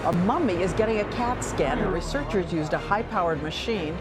A mummy is getting a CAT scan, and researchers used a high-powered machine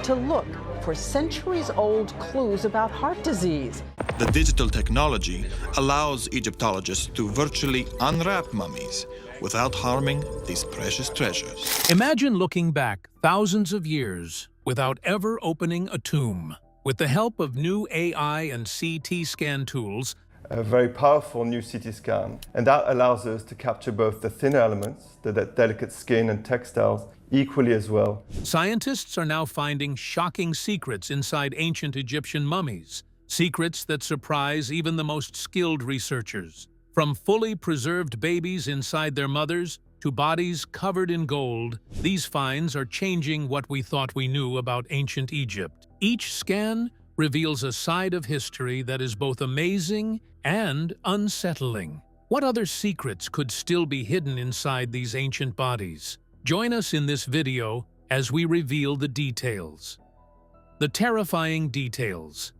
to look for centuries-old clues about heart disease. The digital technology allows Egyptologists to virtually unwrap mummies without harming these precious treasures. Imagine looking back thousands of years without ever opening a tomb. With the help of new AI and CT scan tools, a very powerful new CT scan, and that allows us to capture both the thinner elements, the delicate skin and textiles, equally as well. Scientists are now finding shocking secrets inside ancient Egyptian mummies, secrets that surprise even the most skilled researchers. From fully preserved babies inside their mothers to bodies covered in gold, these finds are changing what we thought we knew about ancient Egypt. Each scan reveals a side of history that is both amazing and unsettling. What other secrets could still be hidden inside these ancient bodies? Join us in this video as we reveal the details. The terrifying details.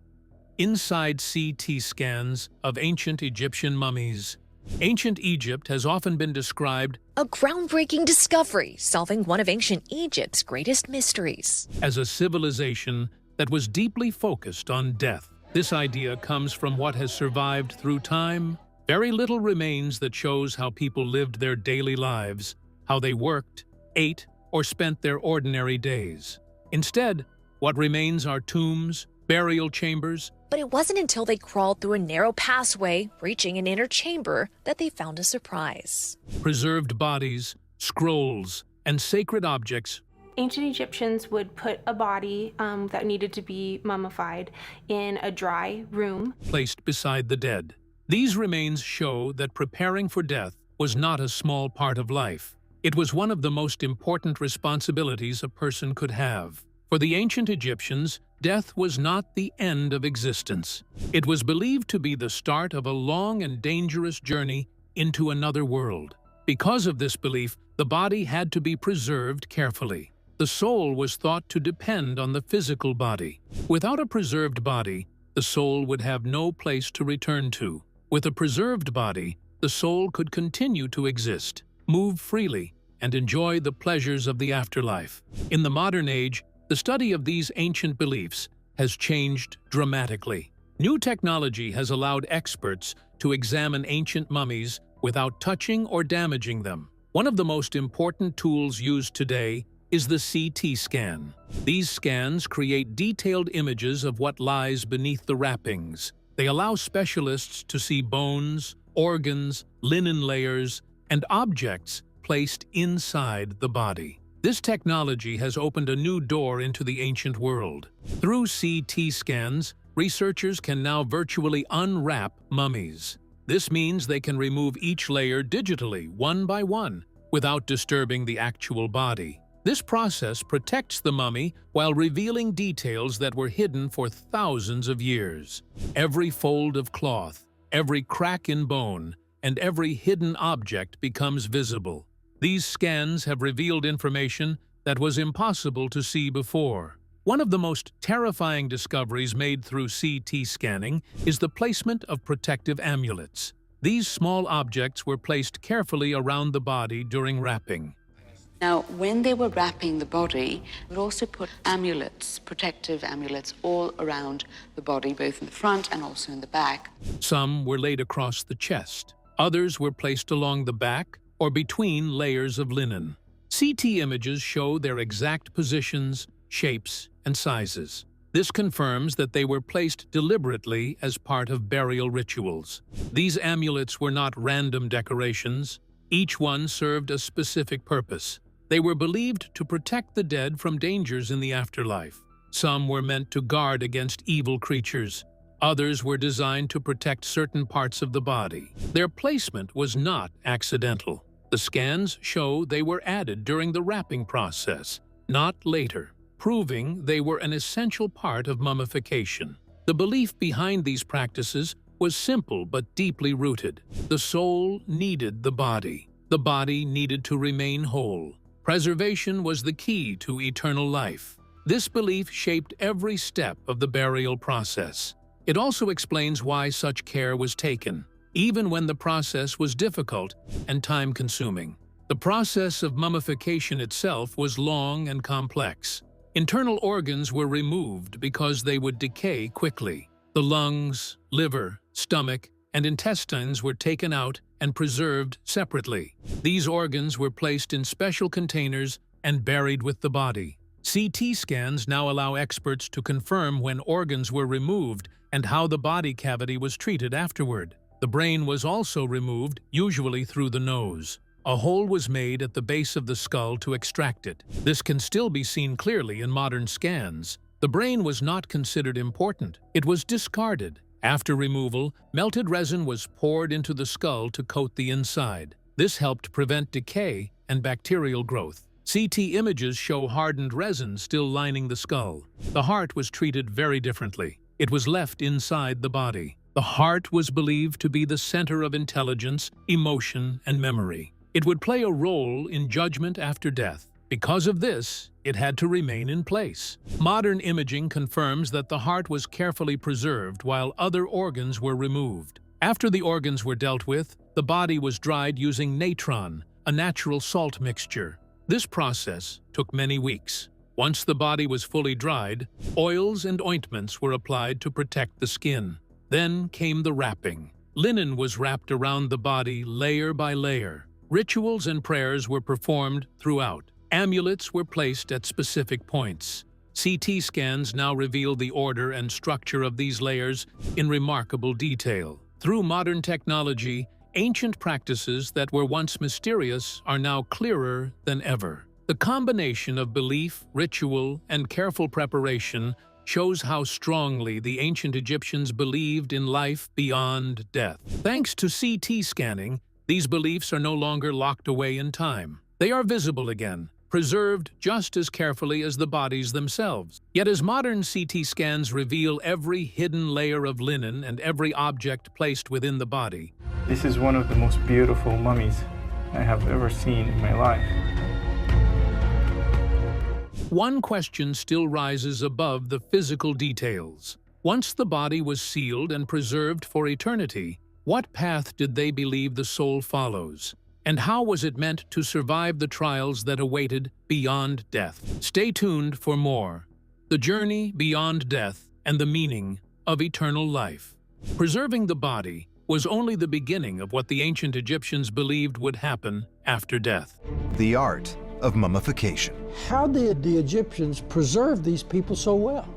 Inside CT scans of ancient Egyptian mummies. Ancient Egypt has often been described a groundbreaking discovery, solving one of ancient Egypt's greatest mysteries. As a civilization that was deeply focused on death. This idea comes from what has survived through time. Very little remains that shows how people lived their daily lives, how they worked, ate, or spent their ordinary days. Instead, what remains are tombs, burial chambers. But it wasn't until they crawled through a narrow passway, reaching an inner chamber, that they found a surprise. Preserved bodies, scrolls, and sacred objects. Ancient Egyptians would put a body that needed to be mummified in a dry room, placed beside the dead. These remains show that preparing for death was not a small part of life. It was one of the most important responsibilities a person could have. For the ancient Egyptians, death was not the end of existence. It was believed to be the start of a long and dangerous journey into another world. Because of this belief, the body had to be preserved carefully. The soul was thought to depend on the physical body. Without a preserved body, the soul would have no place to return to. With a preserved body, the soul could continue to exist, move freely, and enjoy the pleasures of the afterlife. In the modern age, the study of these ancient beliefs has changed dramatically. New technology has allowed experts to examine ancient mummies without touching or damaging them. One of the most important tools used today is the CT scan. These scans create detailed images of what lies beneath the wrappings. They allow specialists to see bones, organs, linen layers, and objects placed inside the body. This technology has opened a new door into the ancient world. Through CT scans, researchers can now virtually unwrap mummies. This means they can remove each layer digitally, one by one, without disturbing the actual body. This process protects the mummy while revealing details that were hidden for thousands of years. Every fold of cloth, every crack in bone, and every hidden object becomes visible. These scans have revealed information that was impossible to see before. One of the most terrifying discoveries made through CT scanning is the placement of protective amulets. These small objects were placed carefully around the body during wrapping. Now, when they were wrapping the body, they would also put amulets, protective amulets, all around the body, both in the front and also in the back. Some were laid across the chest. Others were placed along the back or between layers of linen. CT images show their exact positions, shapes, and sizes. This confirms that they were placed deliberately as part of burial rituals. These amulets were not random decorations. Each one served a specific purpose. They were believed to protect the dead from dangers in the afterlife. Some were meant to guard against evil creatures. Others were designed to protect certain parts of the body. Their placement was not accidental. The scans show they were added during the wrapping process, not later, proving they were an essential part of mummification. The belief behind these practices was simple but deeply rooted. The soul needed the body. The body needed to remain whole. Preservation was the key to eternal life. This belief shaped every step of the burial process. It also explains why such care was taken, even when the process was difficult and time-consuming. The process of mummification itself was long and complex. Internal organs were removed because they would decay quickly. The lungs, liver, stomach, and intestines were taken out and preserved separately. These organs were placed in special containers and buried with the body. CT scans now allow experts to confirm when organs were removed and how the body cavity was treated afterward. The brain was also removed, usually through the nose. A hole was made at the base of the skull to extract it. This can still be seen clearly in modern scans. The brain was not considered important. It was discarded. After removal, melted resin was poured into the skull to coat the inside. This helped prevent decay and bacterial growth. CT images show hardened resin still lining the skull. The heart was treated very differently. It was left inside the body. The heart was believed to be the center of intelligence, emotion, and memory. It would play a role in judgment after death. Because of this, it had to remain in place. Modern imaging confirms that the heart was carefully preserved while other organs were removed. After the organs were dealt with, the body was dried using natron, a natural salt mixture. This process took many weeks. Once the body was fully dried, oils and ointments were applied to protect the skin. Then came the wrapping. Linen was wrapped around the body layer by layer. Rituals and prayers were performed throughout. Amulets were placed at specific points. CT scans now reveal the order and structure of these layers in remarkable detail. Through modern technology, ancient practices that were once mysterious are now clearer than ever. The combination of belief, ritual, and careful preparation shows how strongly the ancient Egyptians believed in life beyond death. Thanks to CT scanning, these beliefs are no longer locked away in time. They are visible again, preserved just as carefully as the bodies themselves. Yet as modern CT scans reveal every hidden layer of linen and every object placed within the body. This is one of the most beautiful mummies I have ever seen in my life. One question still rises above the physical details. Once the body was sealed and preserved for eternity, what path did they believe the soul follows? And how was it meant to survive the trials that awaited beyond death? Stay tuned for more. The journey beyond death and the meaning of eternal life. Preserving the body was only the beginning of what the ancient Egyptians believed would happen after death. The art of mummification. How did the Egyptians preserve these people so well?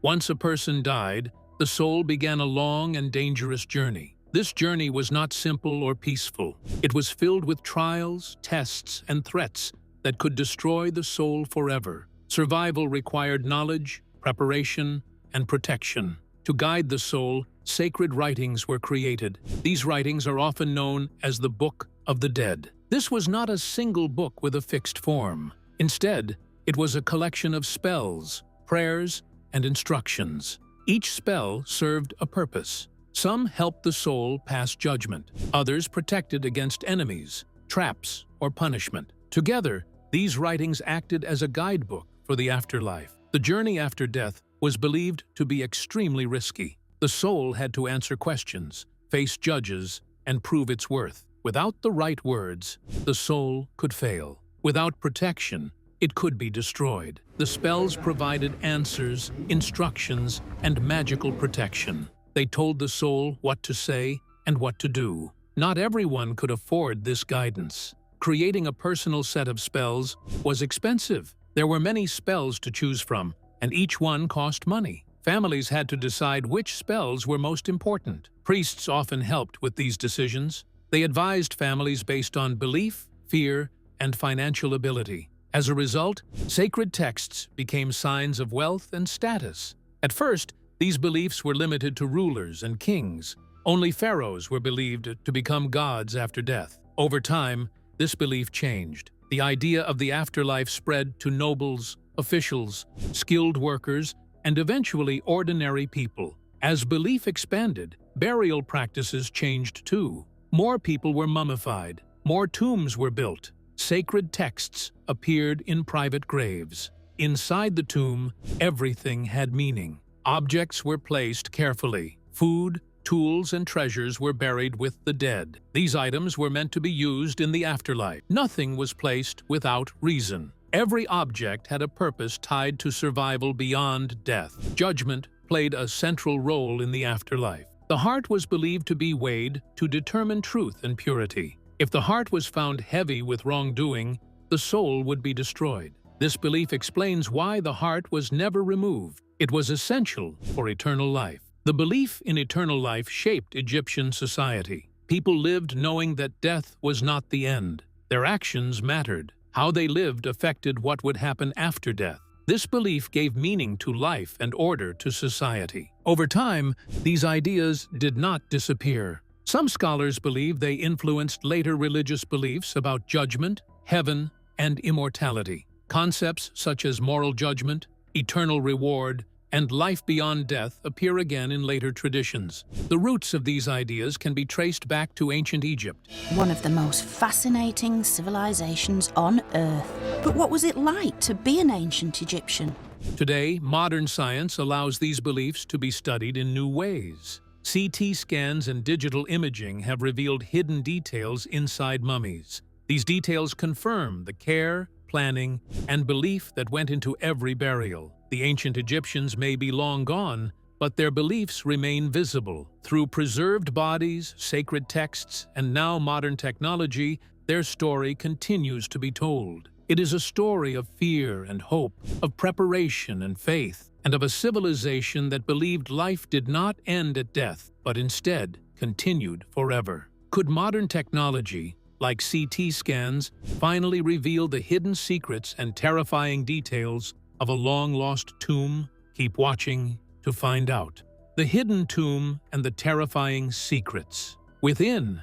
Once a person died, the soul began a long and dangerous journey. This journey was not simple or peaceful. It was filled with trials, tests, and threats that could destroy the soul forever. Survival required knowledge, preparation, and protection. To guide the soul, sacred writings were created. These writings are often known as the Book of the Dead. This was not a single book with a fixed form. Instead, it was a collection of spells, prayers, and instructions. Each spell served a purpose. Some helped the soul pass judgment. Others protected against enemies, traps, or punishment. Together, these writings acted as a guidebook for the afterlife. The journey after death was believed to be extremely risky. The soul had to answer questions, face judges, and prove its worth. Without the right words, the soul could fail. Without protection, it could be destroyed. The spells provided answers, instructions, and magical protection. They told the soul what to say and what to do. Not everyone could afford this guidance. Creating a personal set of spells was expensive. There were many spells to choose from, and each one cost money. Families had to decide which spells were most important. Priests often helped with these decisions. They advised families based on belief, fear, and financial ability. As a result, sacred texts became signs of wealth and status. At first, these beliefs were limited to rulers and kings. Only pharaohs were believed to become gods after death. Over time, this belief changed. The idea of the afterlife spread to nobles, officials, skilled workers, and eventually ordinary people. As belief expanded, burial practices changed too. More people were mummified. More tombs were built. Sacred texts appeared in private graves. Inside the tomb, everything had meaning. Objects were placed carefully. Food, tools, and treasures were buried with the dead. These items were meant to be used in the afterlife. Nothing was placed without reason. Every object had a purpose tied to survival beyond death. Judgment played a central role in the afterlife. The heart was believed to be weighed to determine truth and purity. If the heart was found heavy with wrongdoing, the soul would be destroyed. This belief explains why the heart was never removed. It was essential for eternal life. The belief in eternal life shaped Egyptian society. People lived knowing that death was not the end. Their actions mattered. How they lived affected what would happen after death. This belief gave meaning to life and order to society. Over time, these ideas did not disappear. Some scholars believe they influenced later religious beliefs about judgment, heaven, and immortality. Concepts such as moral judgment, eternal reward, and life beyond death appear again in later traditions. The roots of these ideas can be traced back to ancient Egypt. One of the most fascinating civilizations on Earth. But what was it like to be an ancient Egyptian? Today, modern science allows these beliefs to be studied in new ways. CT scans and digital imaging have revealed hidden details inside mummies. These details confirm the care, planning, and belief that went into every burial. The ancient Egyptians may be long gone, but their beliefs remain visible. Through preserved bodies, sacred texts, and now modern technology, their story continues to be told. It is a story of fear and hope, of preparation and faith, and of a civilization that believed life did not end at death, but instead continued forever. Could modern technology, like CT scans, finally reveal the hidden secrets and terrifying details of a long-lost tomb? Keep watching to find out. The hidden tomb and the terrifying secrets. Within,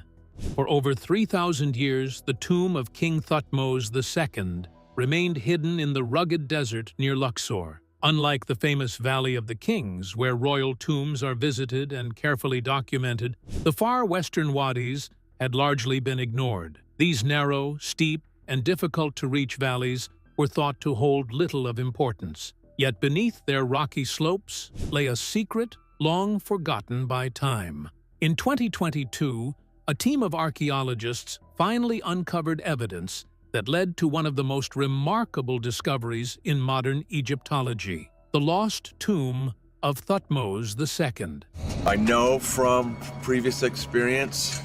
for over 3,000 years, the tomb of King Thutmose II remained hidden in the rugged desert near Luxor. Unlike the famous Valley of the Kings, where royal tombs are visited and carefully documented, the far western wadis had largely been ignored. These narrow, steep, and difficult-to-reach valleys were thought to hold little of importance. Yet beneath their rocky slopes lay a secret long forgotten by time. In 2022, a team of archaeologists finally uncovered evidence that led to one of the most remarkable discoveries in modern Egyptology: the lost tomb of Thutmose II. I know from previous experience,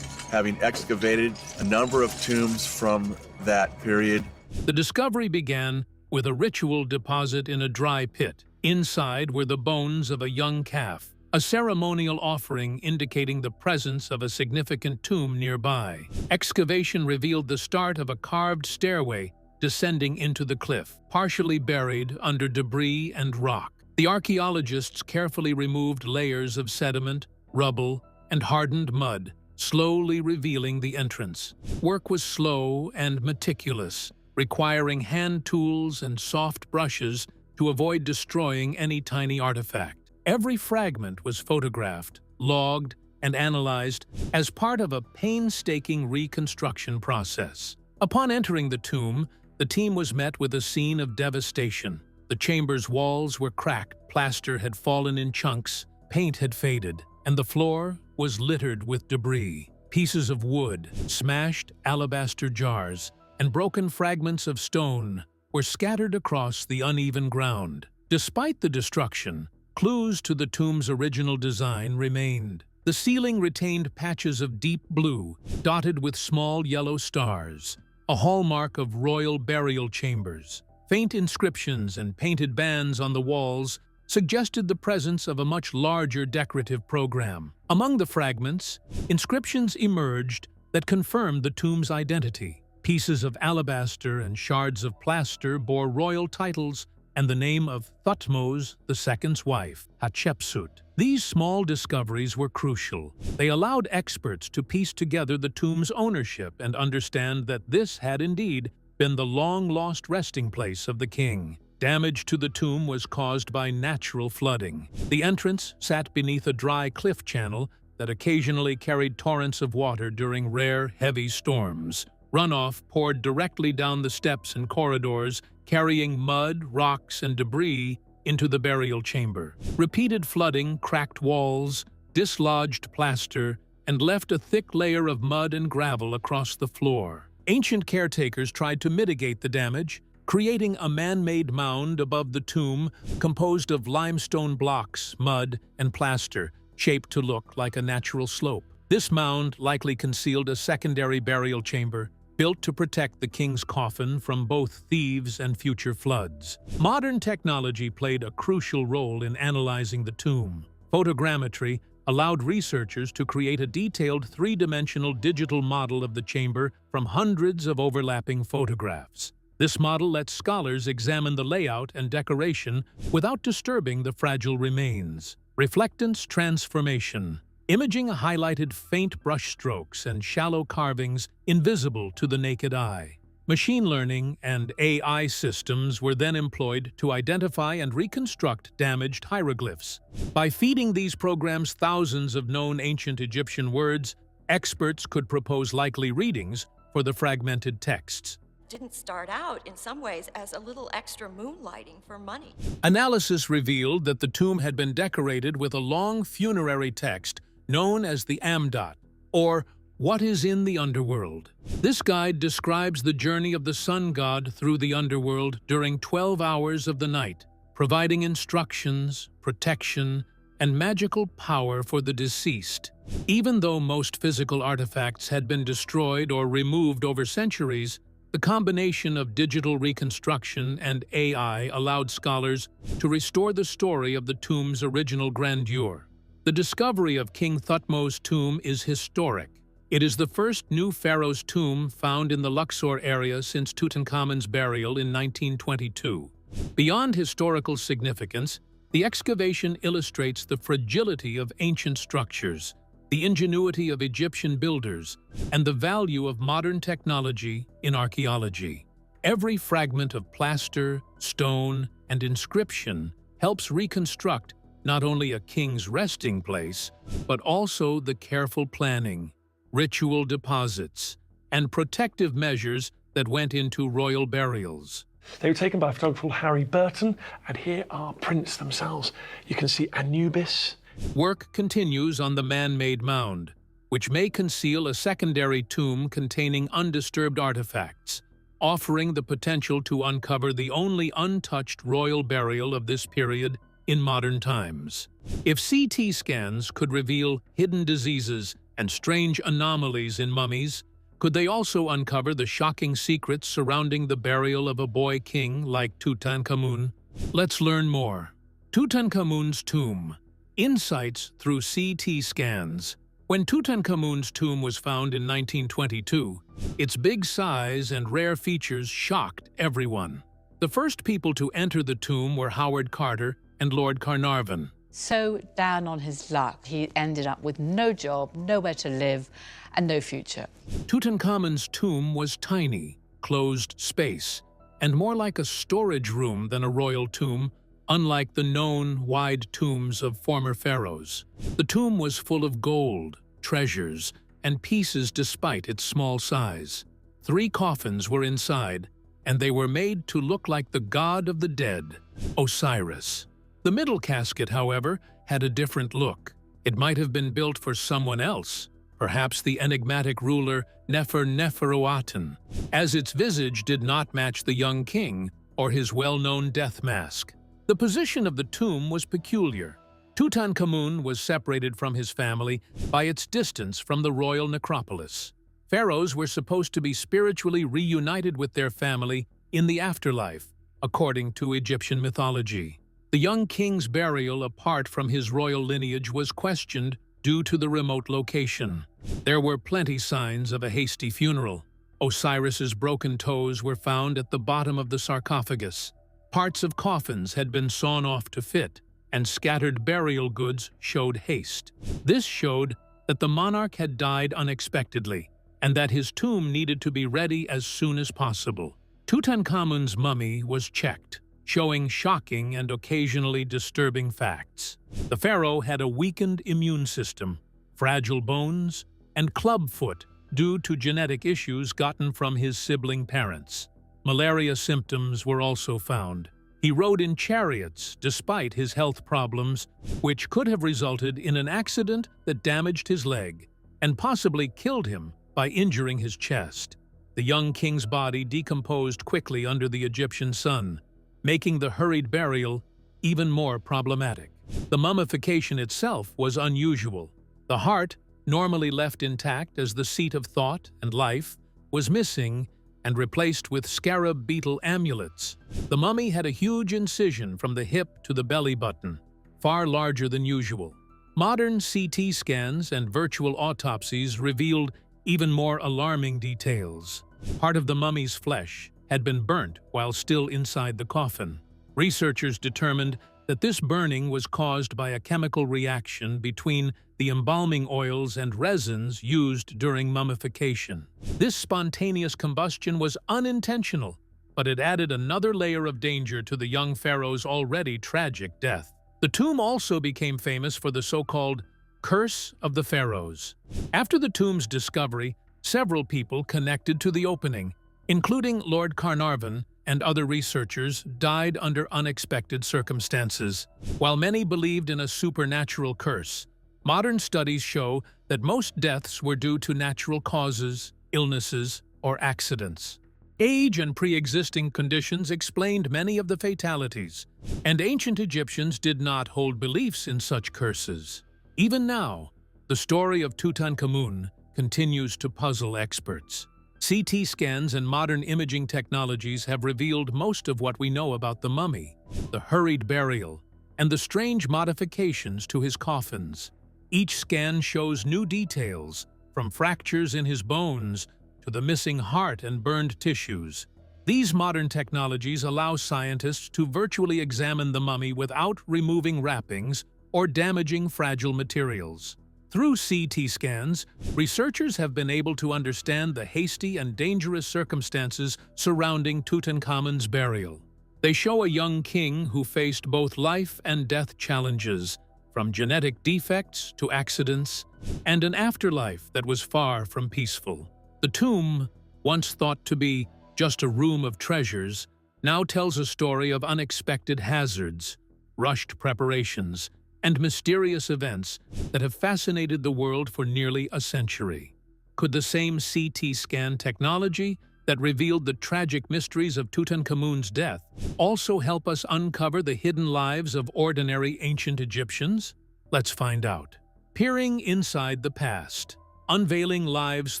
having excavated a number of tombs from that period. The discovery began with a ritual deposit in a dry pit. Inside were the bones of a young calf, a ceremonial offering indicating the presence of a significant tomb nearby. Excavation revealed the start of a carved stairway descending into the cliff, partially buried under debris and rock. The archaeologists carefully removed layers of sediment, rubble, and hardened mud, slowly revealing the entrance. Work was slow and meticulous, requiring hand tools and soft brushes to avoid destroying any tiny artifact. Every fragment was photographed, logged, and analyzed as part of a painstaking reconstruction process. Upon entering the tomb, the team was met with a scene of devastation. The chamber's walls were cracked, plaster had fallen in chunks, paint had faded, and the floor was littered with debris. Pieces of wood, smashed alabaster jars, and broken fragments of stone were scattered across the uneven ground. Despite the destruction, clues to the tomb's original design remained. The ceiling retained patches of deep blue, dotted with small yellow stars, a hallmark of royal burial chambers. Faint inscriptions and painted bands on the walls suggested the presence of a much larger decorative program. Among the fragments, inscriptions emerged that confirmed the tomb's identity. Pieces of alabaster and shards of plaster bore royal titles and the name of Thutmose II's wife, Hatshepsut. These small discoveries were crucial. They allowed experts to piece together the tomb's ownership and understand that this had indeed been the long-lost resting place of the king. Damage to the tomb was caused by natural flooding. The entrance sat beneath a dry cliff channel that occasionally carried torrents of water during rare, heavy storms. Runoff poured directly down the steps and corridors, carrying mud, rocks, and debris into the burial chamber. Repeated flooding cracked walls, dislodged plaster, and left a thick layer of mud and gravel across the floor. Ancient caretakers tried to mitigate the damage, creating a man-made mound above the tomb composed of limestone blocks, mud, and plaster, shaped to look like a natural slope. This mound likely concealed a secondary burial chamber, built to protect the king's coffin from both thieves and future floods. Modern technology played a crucial role in analyzing the tomb. Photogrammetry allowed researchers to create a detailed three-dimensional digital model of the chamber from hundreds of overlapping photographs. This model lets scholars examine the layout and decoration without disturbing the fragile remains. Reflectance transformation. Imaging highlighted faint brushstrokes and shallow carvings invisible to the naked eye. Machine learning and AI systems were then employed to identify and reconstruct damaged hieroglyphs. By feeding these programs thousands of known ancient Egyptian words, experts could propose likely readings for the fragmented texts. Didn't start out in some ways as a little extra moonlighting for money. Analysis revealed that the tomb had been decorated with a long funerary text known as the Amdot, or What is in the Underworld. This guide describes the journey of the sun god through the underworld during 12 hours of the night, providing instructions, protection, and magical power for the deceased. Even though most physical artifacts had been destroyed or removed over centuries, the combination of digital reconstruction and AI allowed scholars to restore the story of the tomb's original grandeur. The discovery of King Thutmose's tomb is historic. It is the first new pharaoh's tomb found in the Luxor area since Tutankhamun's burial in 1922. Beyond historical significance, the excavation illustrates the fragility of ancient structures, the ingenuity of Egyptian builders, and the value of modern technology in archaeology. Every fragment of plaster, stone, and inscription helps reconstruct not only a king's resting place, but also the careful planning, ritual deposits, and protective measures that went into royal burials. They were taken by a photographer called Harry Burton, and here are prints themselves. You can see Anubis. Work continues on the man-made mound, which may conceal a secondary tomb containing undisturbed artifacts, offering the potential to uncover the only untouched royal burial of this period in modern times. If CT scans could reveal hidden diseases and strange anomalies in mummies, could they also uncover the shocking secrets surrounding the burial of a boy king like Tutankhamun? Let's learn more. Tutankhamun's tomb. Insights through CT scans. When Tutankhamun's tomb was found in 1922, its big size and rare features shocked everyone. The first people to enter the tomb were Howard Carter and Lord Carnarvon. So down on his luck, he ended up with no job, nowhere to live, and no future. Tutankhamun's tomb was tiny, closed space, and more like a storage room than a royal tomb, unlike the known wide tombs of former pharaohs. The tomb was full of gold, treasures, and pieces despite its small size. 3 coffins were inside, and they were made to look like the god of the dead, Osiris. The middle casket, however, had a different look. It might have been built for someone else, perhaps the enigmatic ruler Neferuaten, as its visage did not match the young king or his well-known death mask. The position of the tomb was peculiar. Tutankhamun was separated from his family by its distance from the royal necropolis. Pharaohs were supposed to be spiritually reunited with their family in the afterlife, according to Egyptian mythology. The young king's burial apart from his royal lineage was questioned due to the remote location. There were plenty signs of a hasty funeral. Osiris's broken toes were found at the bottom of the sarcophagus. Parts of coffins had been sawn off to fit, and scattered burial goods showed haste. This showed that the monarch had died unexpectedly, and that his tomb needed to be ready as soon as possible. Tutankhamun's mummy was checked, showing shocking and occasionally disturbing facts. The pharaoh had a weakened immune system, fragile bones, and clubfoot due to genetic issues gotten from his sibling parents. Malaria symptoms were also found. He rode in chariots despite his health problems, which could have resulted in an accident that damaged his leg and possibly killed him by injuring his chest. The young king's body decomposed quickly under the Egyptian sun, making the hurried burial even more problematic. The mummification itself was unusual. The heart, normally left intact as the seat of thought and life, was missing and replaced with scarab beetle amulets. The mummy had a huge incision from the hip to the belly button, far larger than usual. Modern CT scans and virtual autopsies revealed even more alarming details. Part of the mummy's flesh had been burnt while still inside the coffin. Researchers determined that this burning was caused by a chemical reaction between the embalming oils and resins used during mummification. This spontaneous combustion was unintentional, but it added another layer of danger to the young pharaoh's already tragic death. The tomb also became famous for the so-called Curse of the Pharaohs. After the tomb's discovery, several people connected to the opening, including Lord Carnarvon and other researchers, died under unexpected circumstances. While many believed in a supernatural curse, modern studies show that most deaths were due to natural causes, illnesses, or accidents. Age and pre-existing conditions explained many of the fatalities, and ancient Egyptians did not hold beliefs in such curses. Even now, the story of Tutankhamun continues to puzzle experts. CT scans and modern imaging technologies have revealed most of what we know about the mummy, the hurried burial, and the strange modifications to his coffins. Each scan shows new details, from fractures in his bones to the missing heart and burned tissues. These modern technologies allow scientists to virtually examine the mummy without removing wrappings or damaging fragile materials. Through CT scans, researchers have been able to understand the hasty and dangerous circumstances surrounding Tutankhamun's burial. They show a young king who faced both life and death challenges, from genetic defects to accidents, and an afterlife that was far from peaceful. The tomb, once thought to be just a room of treasures, now tells a story of unexpected hazards, rushed preparations, and mysterious events that have fascinated the world for nearly a century. Could the same CT scan technology that revealed the tragic mysteries of Tutankhamun's death also help us uncover the hidden lives of ordinary ancient Egyptians? Let's find out. Peering inside the past. Unveiling lives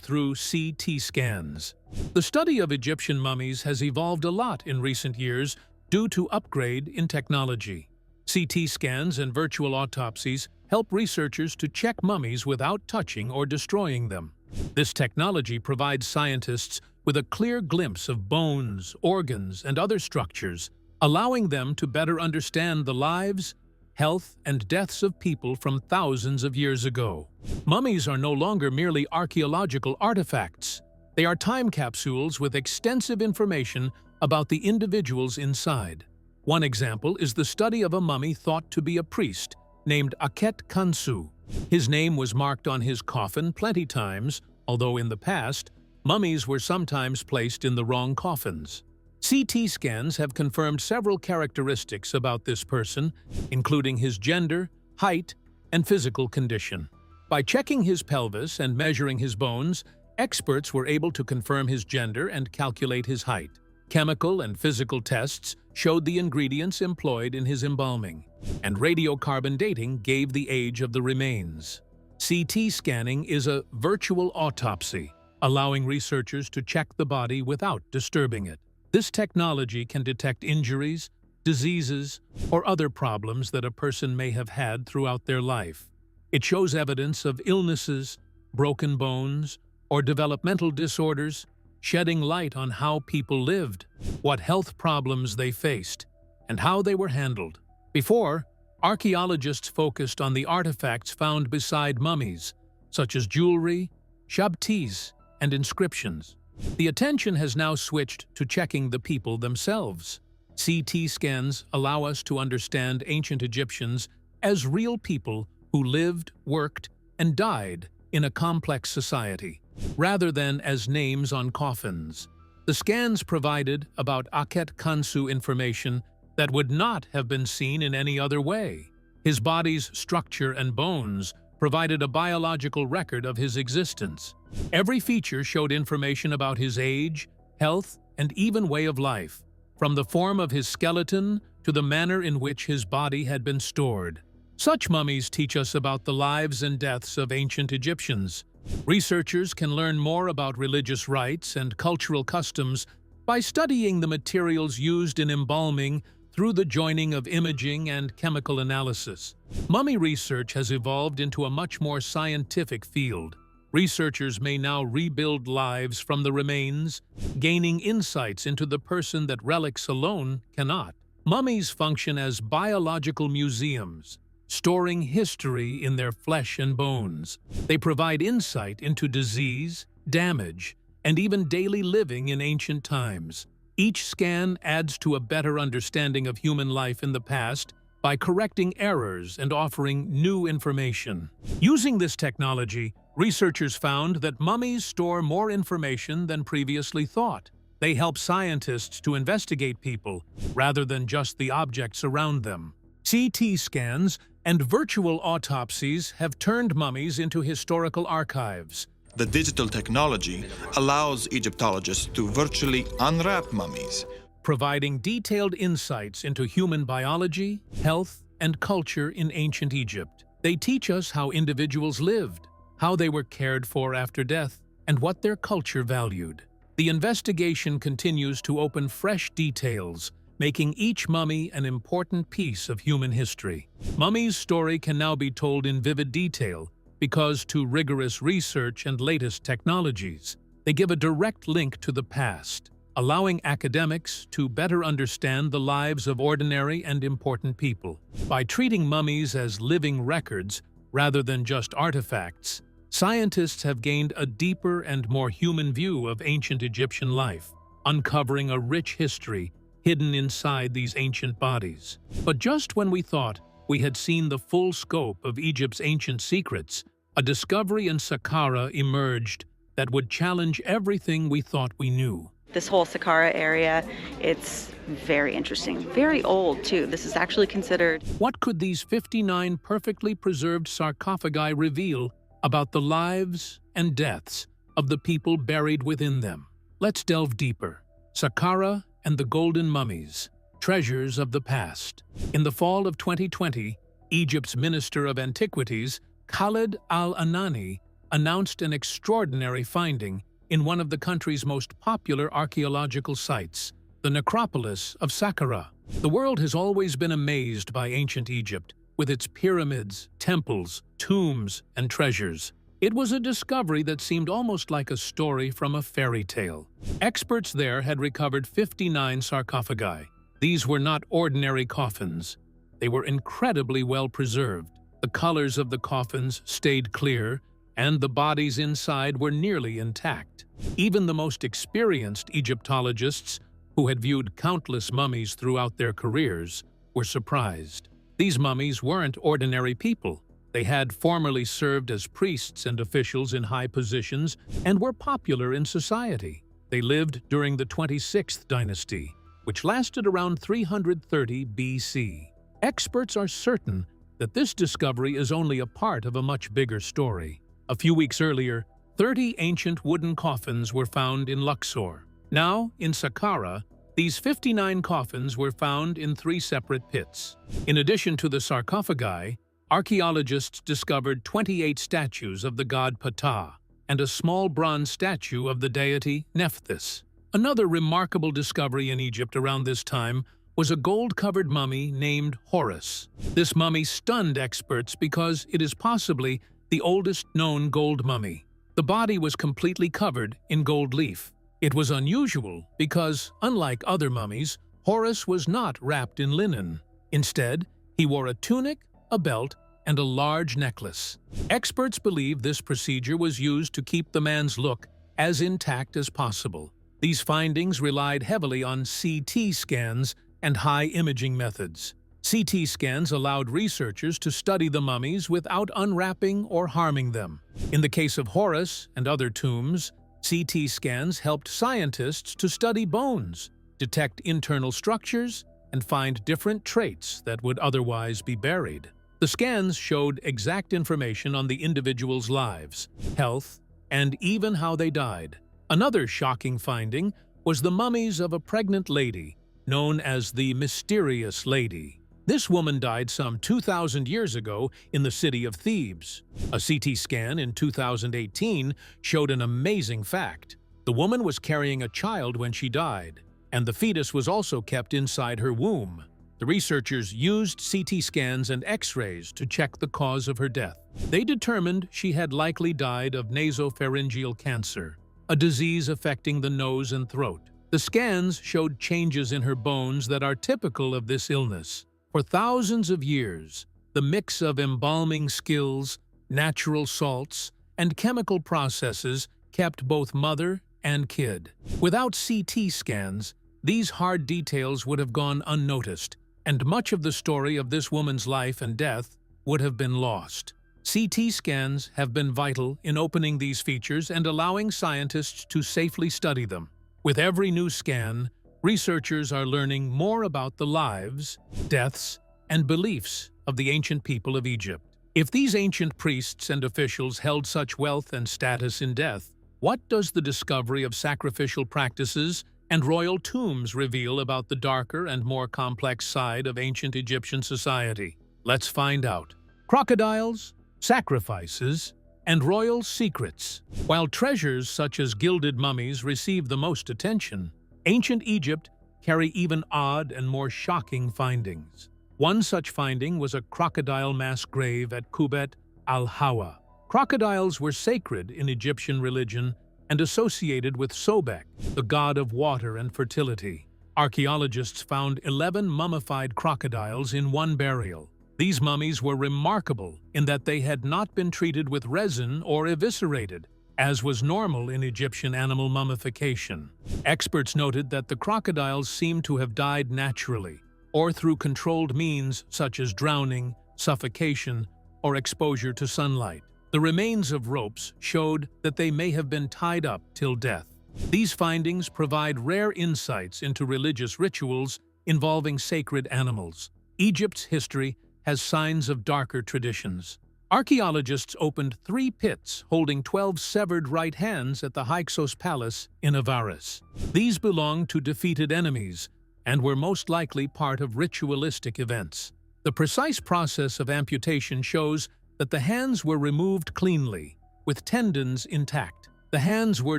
through CT scans. The study of Egyptian mummies has evolved a lot in recent years due to upgrade in technology. CT scans and virtual autopsies help researchers to check mummies without touching or destroying them. This technology provides scientists with a clear glimpse of bones, organs, and other structures, allowing them to better understand the lives, health, and deaths of people from thousands of years ago. Mummies are no longer merely archaeological artifacts. They are time capsules with extensive information about the individuals inside. One example is the study of a mummy thought to be a priest named Akhet Khansu. His name was marked on his coffin plenty times, although in the past, mummies were sometimes placed in the wrong coffins. CT scans have confirmed several characteristics about this person, including his gender, height, and physical condition. By checking his pelvis and measuring his bones, experts were able to confirm his gender and calculate his height. Chemical and physical tests showed the ingredients employed in his embalming, and radiocarbon dating gave the age of the remains. CT scanning is a virtual autopsy, allowing researchers to check the body without disturbing it. This technology can detect injuries, diseases, or other problems that a person may have had throughout their life. It shows evidence of illnesses, broken bones, or developmental disorders, shedding light on how people lived, what health problems they faced, and how they were handled. Before, archaeologists focused on the artifacts found beside mummies, such as jewelry, shabtis, and inscriptions. The attention has now switched to checking the people themselves. CT scans allow us to understand ancient Egyptians as real people who lived, worked, and died in a complex society, rather than as names on coffins. The scans provided about Akhet Khansu information that would not have been seen in any other way. His body's structure and bones provided a biological record of his existence. Every feature showed information about his age, health, and even way of life, from the form of his skeleton to the manner in which his body had been stored. Such mummies teach us about the lives and deaths of ancient Egyptians. Researchers can learn more about religious rites and cultural customs by studying the materials used in embalming through the joining of imaging and chemical analysis. Mummy research has evolved into a much more scientific field. Researchers may now rebuild lives from the remains, gaining insights into the person that relics alone cannot. Mummies function as biological museums, storing history in their flesh and bones. They provide insight into disease, damage, and even daily living in ancient times. Each scan adds to a better understanding of human life in the past by correcting errors and offering new information. Using this technology, researchers found that mummies store more information than previously thought. They help scientists to investigate people rather than just the objects around them. CT scans and virtual autopsies have turned mummies into historical archives. The digital technology allows Egyptologists to virtually unwrap mummies, providing detailed insights into human biology, health, and culture in ancient Egypt. They teach us how individuals lived, how they were cared for after death, and what their culture valued. The investigation continues to open fresh details, making each mummy an important piece of human history. Mummy's story can now be told in vivid detail because, to rigorous research and latest technologies, they give a direct link to the past, allowing academics to better understand the lives of ordinary and important people. By treating mummies as living records rather than just artifacts, scientists have gained a deeper and more human view of ancient Egyptian life, uncovering a rich history hidden inside these ancient bodies. But just when we thought we had seen the full scope of Egypt's ancient secrets, a discovery in Sakara emerged that would challenge everything we thought we knew. This whole Sakara area, it's very interesting. Very old, too. This is actually considered... What could these 59 perfectly preserved sarcophagi reveal about the lives and deaths of the people buried within them? Let's delve deeper. Sakara and the Golden Mummies, treasures of the past. In the fall of 2020, Egypt's Minister of Antiquities, Khaled al-Anani, announced an extraordinary finding in one of the country's most popular archaeological sites, the necropolis of Sakara. The world has always been amazed by ancient Egypt, with its pyramids, temples, tombs, and treasures. It was a discovery that seemed almost like a story from a fairy tale. Experts there had recovered 59 sarcophagi. These were not ordinary coffins. They were incredibly well preserved. The colors of the coffins stayed clear, and the bodies inside were nearly intact. Even the most experienced Egyptologists, who had viewed countless mummies throughout their careers, were surprised. These mummies weren't ordinary people. They had formerly served as priests and officials in high positions and were popular in society. They lived during the 26th dynasty, which lasted around 330 BC. Experts are certain that this discovery is only a part of a much bigger story. A few weeks earlier, 30 ancient wooden coffins were found in Luxor. Now, in Sakara, these 59 coffins were found in 3 separate pits. In addition to the sarcophagi, archaeologists discovered 28 statues of the god Ptah and a small bronze statue of the deity Nephthys. Another remarkable discovery in Egypt around this time was a gold-covered mummy named Horus. This mummy stunned experts because it is possibly the oldest known gold mummy. The body was completely covered in gold leaf. It was unusual because, unlike other mummies, Horus was not wrapped in linen. Instead, he wore a tunic, a belt, and a large necklace. Experts believe this procedure was used to keep the man's look as intact as possible. These findings relied heavily on CT scans and high imaging methods. CT scans allowed researchers to study the mummies without unwrapping or harming them. In the case of Horus and other tombs, CT scans helped scientists to study bones, detect internal structures, and find different traits that would otherwise be buried. The scans showed exact information on the individual's lives, health, and even how they died. Another shocking finding was the mummies of a pregnant lady, known as the Mysterious Lady. This woman died some 2,000 years ago in the city of Thebes. A CT scan in 2018 showed an amazing fact. The woman was carrying a child when she died, and the fetus was also kept inside her womb. The researchers used CT scans and X-rays to check the cause of her death. They determined she had likely died of nasopharyngeal cancer, a disease affecting the nose and throat. The scans showed changes in her bones that are typical of this illness. For thousands of years, the mix of embalming skills, natural salts, and chemical processes kept both mother and kid. Without CT scans, these hard details would have gone unnoticed, and much of the story of this woman's life and death would have been lost. CT scans have been vital in opening these features and allowing scientists to safely study them. With every new scan, researchers are learning more about the lives, deaths, and beliefs of the ancient people of Egypt. If these ancient priests and officials held such wealth and status in death, what does the discovery of sacrificial practices and royal tombs reveal about the darker and more complex side of ancient Egyptian society? Let's find out. Crocodiles, sacrifices, and royal secrets. While treasures such as gilded mummies receive the most attention, ancient Egypt carry even odd and more shocking findings. One such finding was a crocodile mass grave at Kubet al-Hawa. Crocodiles were sacred in Egyptian religion and associated with Sobek, the god of water and fertility. Archaeologists found 11 mummified crocodiles in one burial. These mummies were remarkable in that they had not been treated with resin or eviscerated, as was normal in Egyptian animal mummification. Experts noted that the crocodiles seemed to have died naturally, or through controlled means such as drowning, suffocation, or exposure to sunlight. The remains of ropes showed that they may have been tied up till death. These findings provide rare insights into religious rituals involving sacred animals. Egypt's history has signs of darker traditions. Archaeologists opened 3 pits holding 12 severed right hands at the Hyksos Palace in Avaris. These belonged to defeated enemies and were most likely part of ritualistic events. The precise process of amputation shows that the hands were removed cleanly, with tendons intact. The hands were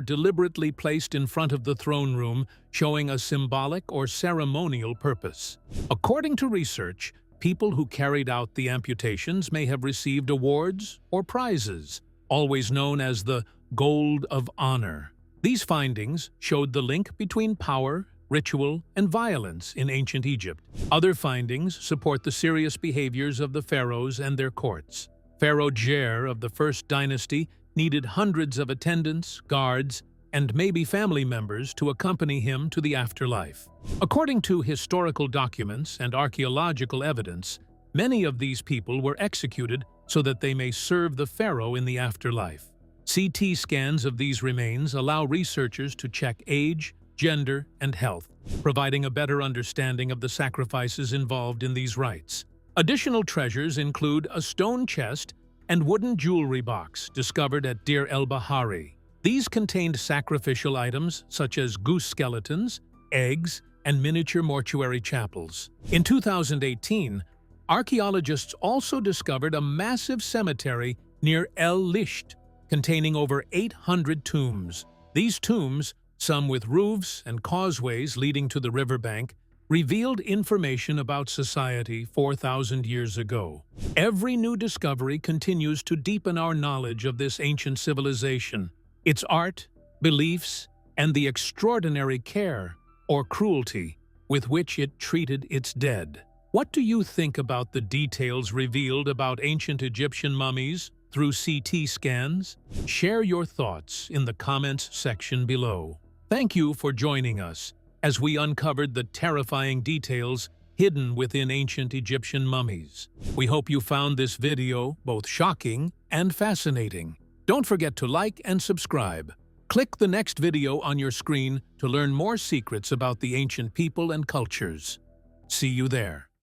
deliberately placed in front of the throne room, showing a symbolic or ceremonial purpose. According to research, people who carried out the amputations may have received awards or prizes, always known as the Gold of Honor. These findings showed the link between power, ritual, and violence in ancient Egypt. Other findings support the serious behaviors of the pharaohs and their courts. Pharaoh Jer of the First Dynasty needed hundreds of attendants, guards, and maybe family members to accompany him to the afterlife. According to historical documents and archaeological evidence, many of these people were executed so that they may serve the pharaoh in the afterlife. CT scans of these remains allow researchers to check age, gender, and health, providing a better understanding of the sacrifices involved in these rites. Additional treasures include a stone chest and wooden jewelry box discovered at Deir el-Bahari. These contained sacrificial items such as goose skeletons, eggs, and miniature mortuary chapels. In 2018, archaeologists also discovered a massive cemetery near El Lisht, containing over 800 tombs. These tombs, some with roofs and causeways leading to the riverbank, revealed information about society 4,000 years ago. Every new discovery continues to deepen our knowledge of this ancient civilization, its art, beliefs, and the extraordinary care, or cruelty, with which it treated its dead. What do you think about the details revealed about ancient Egyptian mummies through CT scans? Share your thoughts in the comments section below. Thank you for joining us as we uncovered the terrifying details hidden within ancient Egyptian mummies. We hope you found this video both shocking and fascinating. Don't forget to like and subscribe. Click the next video on your screen to learn more secrets about the ancient people and cultures. See you there.